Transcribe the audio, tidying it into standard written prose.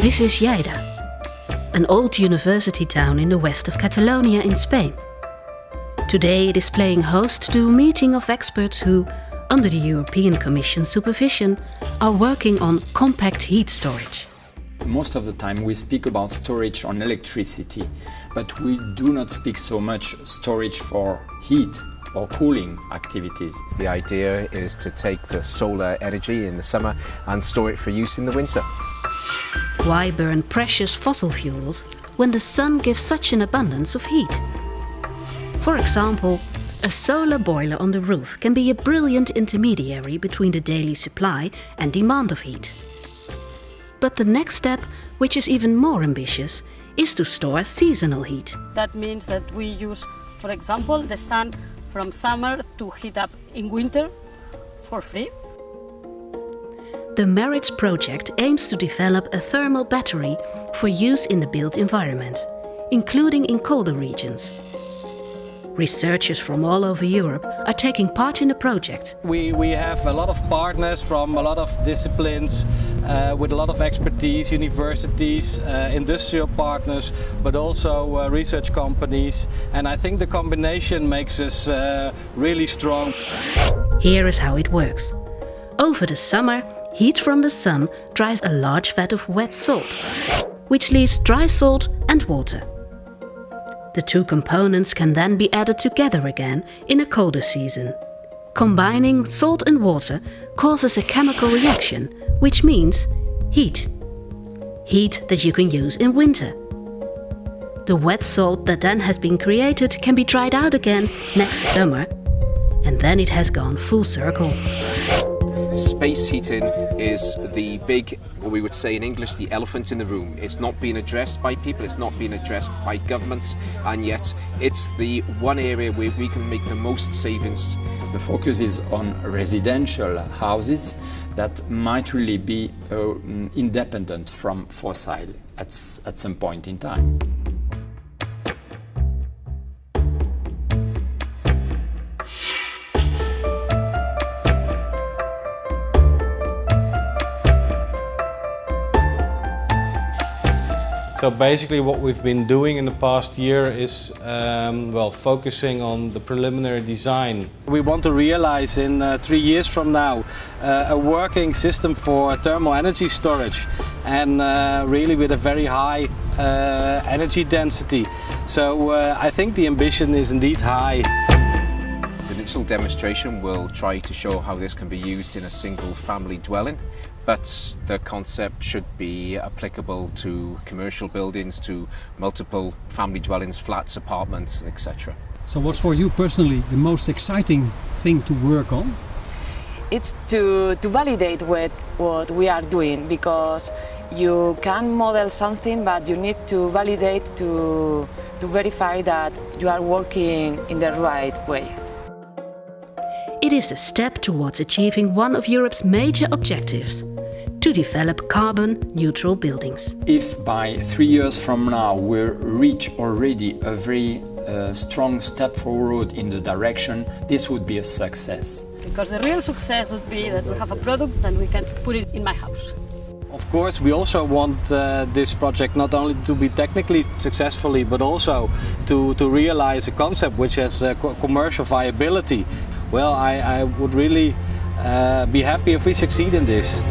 This is Lleida, an old university town in the west of Catalonia in Spain. Today it is playing host to a meeting of experts who, under the European Commission's supervision, are working on compact heat storage. Most of the time we speak about storage on electricity, but we do not speak so much storage for heat or cooling activities. The idea is to take the solar energy in the summer and store it for use in the winter. Why burn precious fossil fuels when the sun gives such an abundance of heat? For example, a solar boiler on the roof can be a brilliant intermediary between the daily supply and demand of heat. But the next step, which is even more ambitious, is to store seasonal heat. That means that we use, for example, the sun from summer to heat up in winter for free. The MERITS project aims to develop a thermal battery for use in the built environment, including in colder regions. Researchers from all over Europe are taking part in the project. We have a lot of partners from a lot of disciplines with a lot of expertise, universities, industrial partners, but also research companies. And I think the combination makes us really strong. Here is how it works. Over the summer, heat from the sun dries a large vat of wet salt, which leaves dry salt and water. The two components can then be added together again in a colder season. Combining salt and water causes a chemical reaction, which means heat. Heat that you can use in winter. The wet salt that then has been created can be dried out again next summer, and then it has gone full circle. Space heating is the big, what we would say in English, the elephant in the room. It's not being addressed by people, it's not being addressed by governments, and yet it's the one area where we can make the most savings. The focus is on residential houses that might really be independent from fossil at some point in time. So basically what we've been doing in the past year is focusing on the preliminary design. We want to realize in 3 years from now a working system for thermal energy storage, and really with a very high energy density. So I think the ambition is indeed high. The initial demonstration will try to show how this can be used in a single family dwelling, but the concept should be applicable to commercial buildings, to multiple family dwellings, flats, apartments, etc. So what's for you personally the most exciting thing to work on? It's to validate what we are doing, because you can model something, but you need to validate to verify that you are working in the right way. It is a step towards achieving one of Europe's major objectives: to develop carbon-neutral buildings. If by 3 years from now we reach already a very strong step forward in the direction, this would be a success. Because the real success would be that we have a product and we can put it in my house. Of course, we also want this project not only to be technically successfully, but also to realize a concept which has commercial viability. Well, I would really be happy if we succeed in this.